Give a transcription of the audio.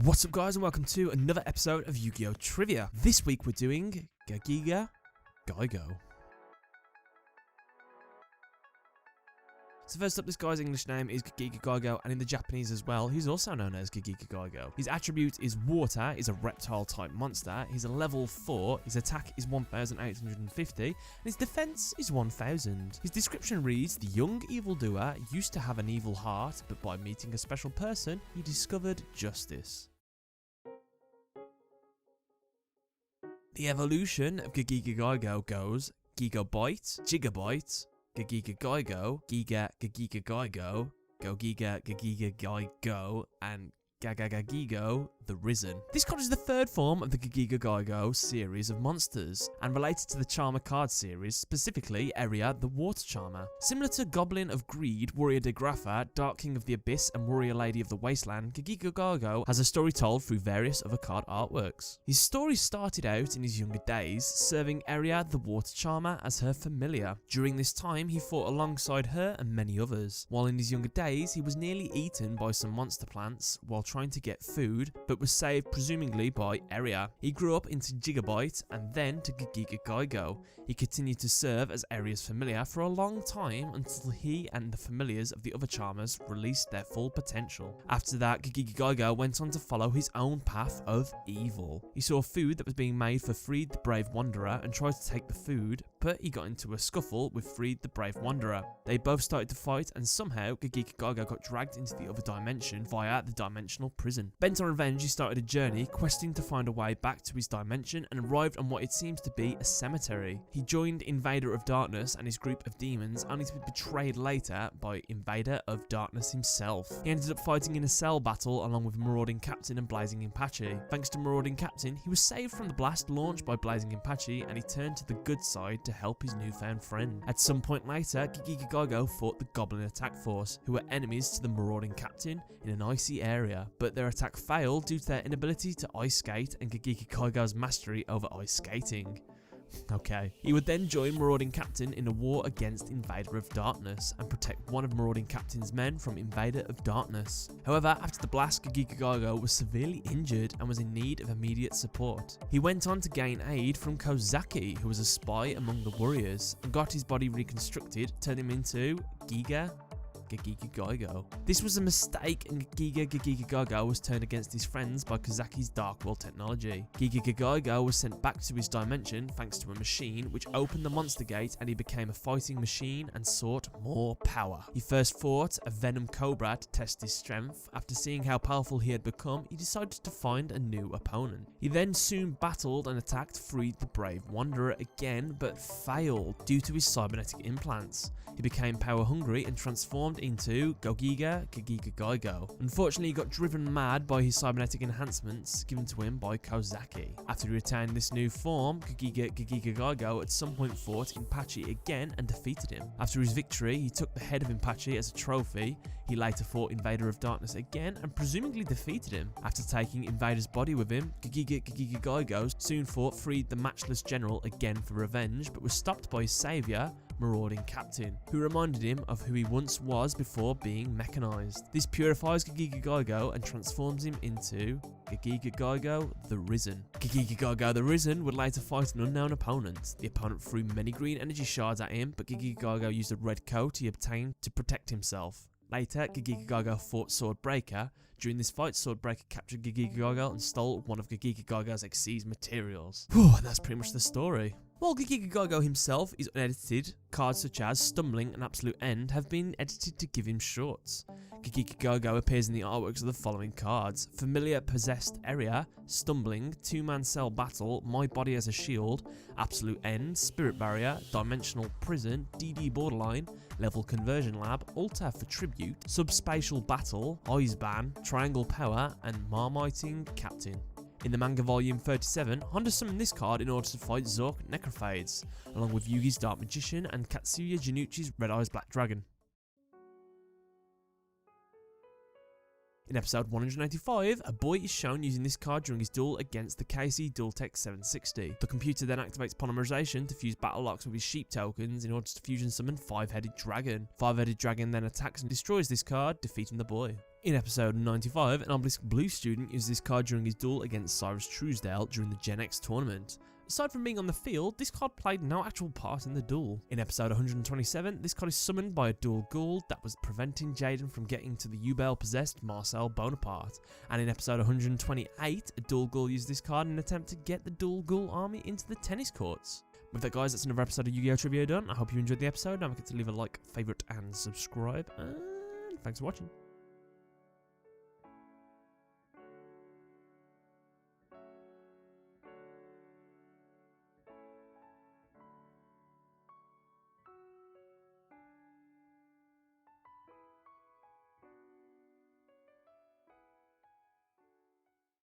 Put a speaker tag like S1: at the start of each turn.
S1: What's up guys and welcome to another episode of Yu-Gi-Oh! Trivia. This week we're doing Gagagigo. So first up, this guy's English name is Gagagigo, and in the Japanese as well, he's also known as Gagagigo. His attribute is water, he's a reptile type monster, he's a level 4, his attack is 1850, and his defense is 1000. His description reads, the young evildoer used to have an evil heart, but by meeting a special person, he discovered justice. The evolution of Gagagigo goes Gigabyte, Gigabyte, Gagagigo, Gigagigo, Gigagigo, and Gagagigo, the Risen. This card is the third form of the Gagagigo series of monsters, and related to the Charmer card series, specifically Area, the Water Charmer. Similar to Goblin of Greed, Warrior de Grapha, Dark King of the Abyss, and Warrior Lady of the Wasteland, Gagagigo has a story told through various other card artworks. His story started out in his younger days, serving Area, the Water Charmer, as her familiar. During this time, he fought alongside her and many others. While in his younger days, he was nearly eaten by some monster plants while trying to get food, but was saved presumably by Area. He grew up into Gigabyte and then to Gagagigo. He continued to serve as Area's familiar for a long time until he and the familiars of the other Charmers released their full potential. After that, Gagagigo went on to follow his own path of evil. He saw food that was being made for Freed the Brave Wanderer and tried to take the food, but he got into a scuffle with Freed the Brave Wanderer. They both started to fight, and somehow Gagagigo got dragged into the other dimension via the dimensional prison. Bent on revenge, he started a journey, questing to find a way back to his dimension, and arrived on what it seems to be a cemetery. He joined Invader of Darkness and his group of demons, only to be betrayed later by Invader of Darkness himself. He ended up fighting in a cell battle along with Marauding Captain and Blazing Impachi. Thanks to Marauding Captain, he was saved from the blast launched by Blazing Impachi, and he turned to the good side to help his newfound friend. At some point later, Gagagigo fought the Goblin attack force, who were enemies to the Marauding Captain in an icy area, but their attack failed due to their inability to ice skate and Gagagigo's mastery over ice skating. Okay. He would then join Marauding Captain in a war against Invader of Darkness and protect one of Marauding Captain's men from Invader of Darkness. However, after the blast, Gagagigo was severely injured and was in need of immediate support. He went on to gain aid from Kozaki, who was a spy among the warriors, and got his body reconstructed, turning him into Gagagigo. This was a mistake, and Gagagigo was turned against his friends by Kozaki's Dark World technology. Gagagigo was sent back to his dimension thanks to a machine which opened the monster gate, and he became a fighting machine and sought more power. He first fought a Venom Cobra to test his strength. After seeing how powerful he had become, he decided to find a new opponent. He then soon battled and attacked Freed the Brave Wanderer again, but failed due to his cybernetic implants. He became power hungry and transformed into Gagagigo. Unfortunately, he got driven mad by his cybernetic enhancements given to him by Kozaki. After he retained this new form, Gagagigo at some point fought Impachi again and defeated him. After his victory, he took the head of Impachi as a trophy. He later fought Invader of Darkness again and presumably defeated him. After taking Invader's body with him, Gagagigo soon fought Freed the Matchless General again for revenge, but was stopped by his saviour, Marauding Captain, who reminded him of who he once was before being mechanized. This purifies Gagagigo and transforms him into Gagagigo the Risen. Gagagigo the Risen would later fight an unknown opponent. The opponent threw many green energy shards at him, but Gagagigo used a red coat he obtained to protect himself. Later, Gagagigo fought Swordbreaker. During this fight, Swordbreaker captured Gagagigo and stole one of Gagagigo's Xyz materials. Whew, and that's pretty much the story. While Gagagigo himself is unedited, cards such as Stumbling and Absolute End have been edited to give him shorts. Gagagigo appears in the artworks of the following cards: Familiar Possessed Area, Stumbling, Two-Man Cell Battle, My Body as a Shield, Absolute End, Spirit Barrier, Dimensional Prison, DD Borderline, Level Conversion Lab, Altar for Tribute, Subspatial Battle, Eyes Ban, Triangle Power, and Marmiting Captain. In the manga volume 37, Honda summoned this card in order to fight Zork Necrophades, along with Yugi's Dark Magician and Katsuya Janucci's Red Eyes Black Dragon. In episode 185, a boy is shown using this card during his duel against the KC Dualtech 760. The computer then activates polymerization to fuse battle locks with his sheep tokens in order to fusion summon Five-Headed Dragon. Five-Headed Dragon then attacks and destroys this card, defeating the boy. In episode 95, an Obelisk Blue student used this card during his duel against Cyrus Truesdale during the Gen X tournament. Aside from being on the field, this card played no actual part in the duel. In episode 127, this card is summoned by a dual ghoul that was preventing Jaden from getting to the Yugioh possessed Marcel Bonaparte. And in episode 128, a dual ghoul used this card in an attempt to get the dual ghoul army into the tennis courts. With that, guys, that's another episode of Yu-Gi-Oh! Trivia done. I hope you enjoyed the episode. Don't forget to leave a like, favourite and subscribe. And thanks for watching.